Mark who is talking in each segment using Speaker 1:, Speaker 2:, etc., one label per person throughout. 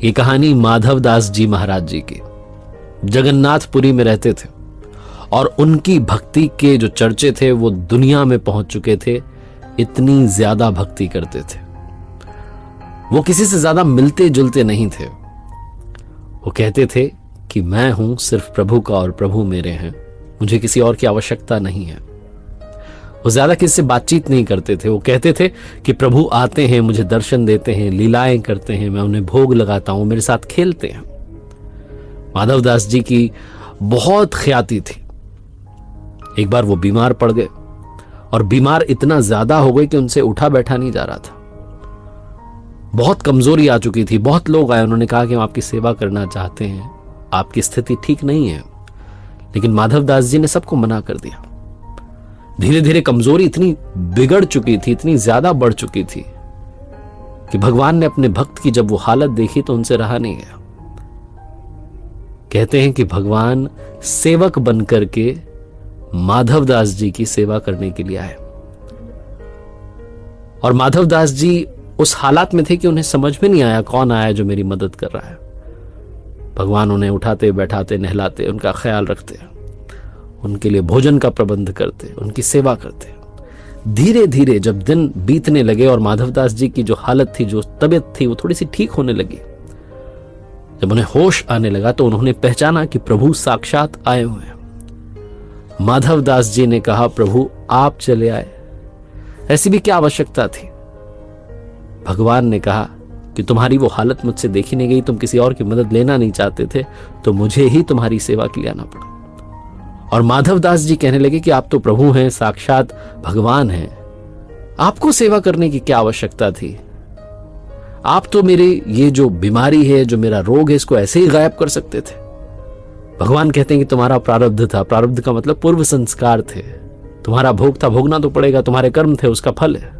Speaker 1: ये कहानी माधव दास जी महाराज जी की। जगन्नाथपुरी में रहते थे और उनकी भक्ति के जो चर्चे थे वो दुनिया में पहुंच चुके थे। इतनी ज्यादा भक्ति करते थे, वो किसी से ज्यादा मिलते जुलते नहीं थे। वो कहते थे कि मैं हूं सिर्फ प्रभु का और प्रभु मेरे हैं, मुझे किसी और की आवश्यकता नहीं है। वो ज्यादा किसी से बातचीत नहीं करते थे। वो कहते थे कि प्रभु आते हैं, मुझे दर्शन देते हैं, लीलाएं करते हैं, मैं उन्हें भोग लगाता हूं, मेरे साथ खेलते हैं। माधव दास जी की बहुत ख्याति थी। एक बार वो बीमार पड़ गए और बीमार इतना ज्यादा हो गए कि उनसे उठा बैठा नहीं जा रहा था। बहुत कमजोरी आ चुकी थी। बहुत लोग आए, उन्होंने कहा कि हम आपकी सेवा करना चाहते हैं, आपकी स्थिति ठीक नहीं है। लेकिन माधव दास जी ने सबको मना कर दिया। धीरे धीरे कमजोरी इतनी बिगड़ चुकी थी, इतनी ज्यादा बढ़ चुकी थी कि भगवान ने अपने भक्त की जब वो हालत देखी तो उनसे रहा नहीं गया। कहते हैं कि भगवान सेवक बनकर के माधव दास जी की सेवा करने के लिए आए और माधव दास जी उस हालात में थे कि उन्हें समझ में नहीं आया कौन आया जो मेरी मदद कर रहा है। भगवान उन्हें उठाते, बैठाते, नहलाते, उनका ख्याल रखते, उनके लिए भोजन का प्रबंध करते, उनकी सेवा करते। धीरे धीरे जब दिन बीतने लगे और माधव दास जी की जो हालत थी, जो तबीयत थी, वो थोड़ी सी ठीक होने लगी। जब उन्हें होश आने लगा तो उन्होंने पहचाना कि प्रभु साक्षात आए हुए हैं। माधव दास जी ने कहा, प्रभु आप चले आए, ऐसी भी क्या आवश्यकता थी। भगवान ने कहा कि तुम्हारी वो हालत मुझसे देखी नहीं गई, तुम किसी और की मदद लेना नहीं चाहते थे, तो मुझे ही तुम्हारी सेवा के लिए आना पड़ा। और माधव दास जी कहने लगे कि आप तो प्रभु हैं, साक्षात भगवान हैं, आपको सेवा करने की क्या आवश्यकता थी। आप तो मेरे ये जो बीमारी है, जो मेरा रोग है, इसको ऐसे ही गायब कर सकते थे। भगवान कहते हैं कि तुम्हारा प्रारब्ध था। प्रारब्ध का मतलब पूर्व संस्कार थे, तुम्हारा भोग था, भोगना तो पड़ेगा, तुम्हारे कर्म थे, उसका फल है।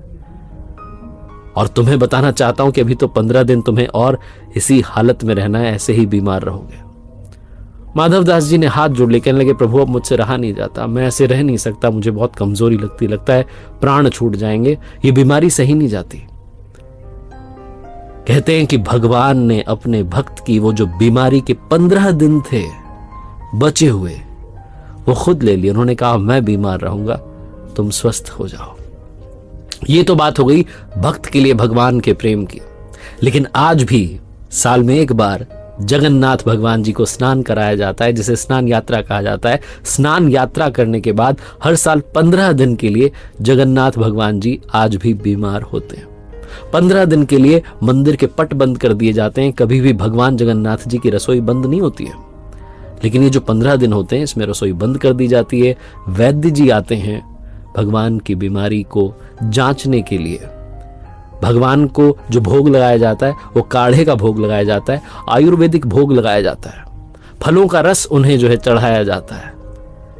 Speaker 1: और तुम्हें बताना चाहता हूं कि अभी तो 15 दिन तुम्हें और इसी हालत में रहना है, ऐसे ही बीमार रहोगे। माधव दास जी ने हाथ जोड़ ले, कहने लगे, प्रभु अब मुझसे रहा नहीं जाता, मैं ऐसे रह नहीं सकता, मुझे बहुत कमजोरी लगता है, प्राण छूट जाएंगे, ये बीमारी सही नहीं जाती। कहते हैं कि भगवान ने अपने भक्त की वो जो बीमारी के 15 दिन थे बचे हुए, वो खुद ले लिए। उन्होंने कहा, मैं बीमार रहूंगा, तुम स्वस्थ हो जाओ। ये तो बात हो गई भक्त के लिए भगवान के प्रेम की। लेकिन आज भी साल में एक बार जगन्नाथ भगवान जी को स्नान कराया जाता है, जिसे स्नान यात्रा कहा जाता है। स्नान यात्रा करने के बाद हर साल 15 दिन के लिए जगन्नाथ भगवान जी आज भी बीमार होते हैं। 15 दिन के लिए मंदिर के पट बंद कर दिए जाते हैं। कभी भी भगवान जगन्नाथ जी की रसोई बंद नहीं होती है, लेकिन ये जो 15 दिन होते हैं इसमें रसोई बंद कर दी जाती है। वैद्य जी आते हैं भगवान की बीमारी को जांचने के लिए। भगवान को जो भोग लगाया जाता है वो काढ़े का भोग लगाया जाता है, आयुर्वेदिक भोग लगाया जाता है, फलों का रस उन्हें जो है चढ़ाया जाता है,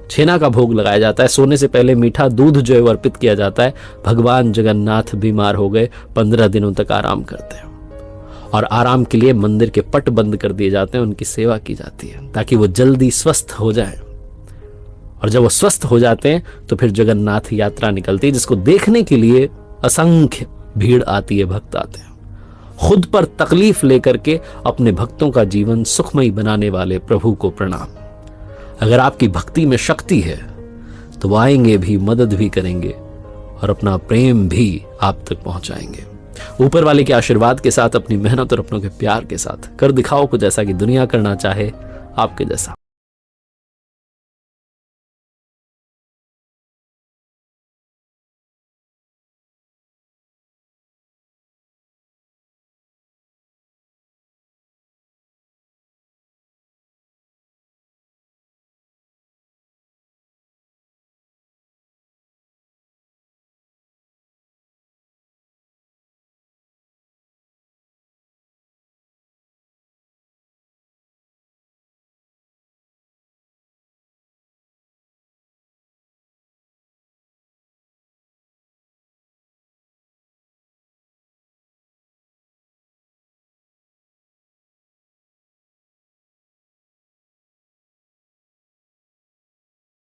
Speaker 1: छेना का भोग लगाया जाता है, सोने से पहले मीठा दूध जो है अर्पित किया जाता है। भगवान जगन्नाथ बीमार हो गए, 15 दिनों तक आराम करते हैं और आराम के लिए मंदिर के पट बंद कर दिए जाते हैं, उनकी सेवा की जाती है ताकि वो जल्दी स्वस्थ हो जाए। और जब वो स्वस्थ हो जाते हैं तो फिर जगन्नाथ यात्रा निकलती है, जिसको देखने के लिए असंख्य भीड़ आती है, भक्त आते हैं। खुद पर तकलीफ लेकर के अपने भक्तों का जीवन सुखमय बनाने वाले प्रभु को प्रणाम। अगर आपकी भक्ति में शक्ति है तो वो आएंगे भी, मदद भी करेंगे और अपना प्रेम भी आप तक पहुंचाएंगे। ऊपर वाले के आशीर्वाद के साथ, अपनी मेहनत और अपनों के प्यार के साथ कर दिखाओ कुछ ऐसा कि दुनिया करना चाहे आपके जैसा।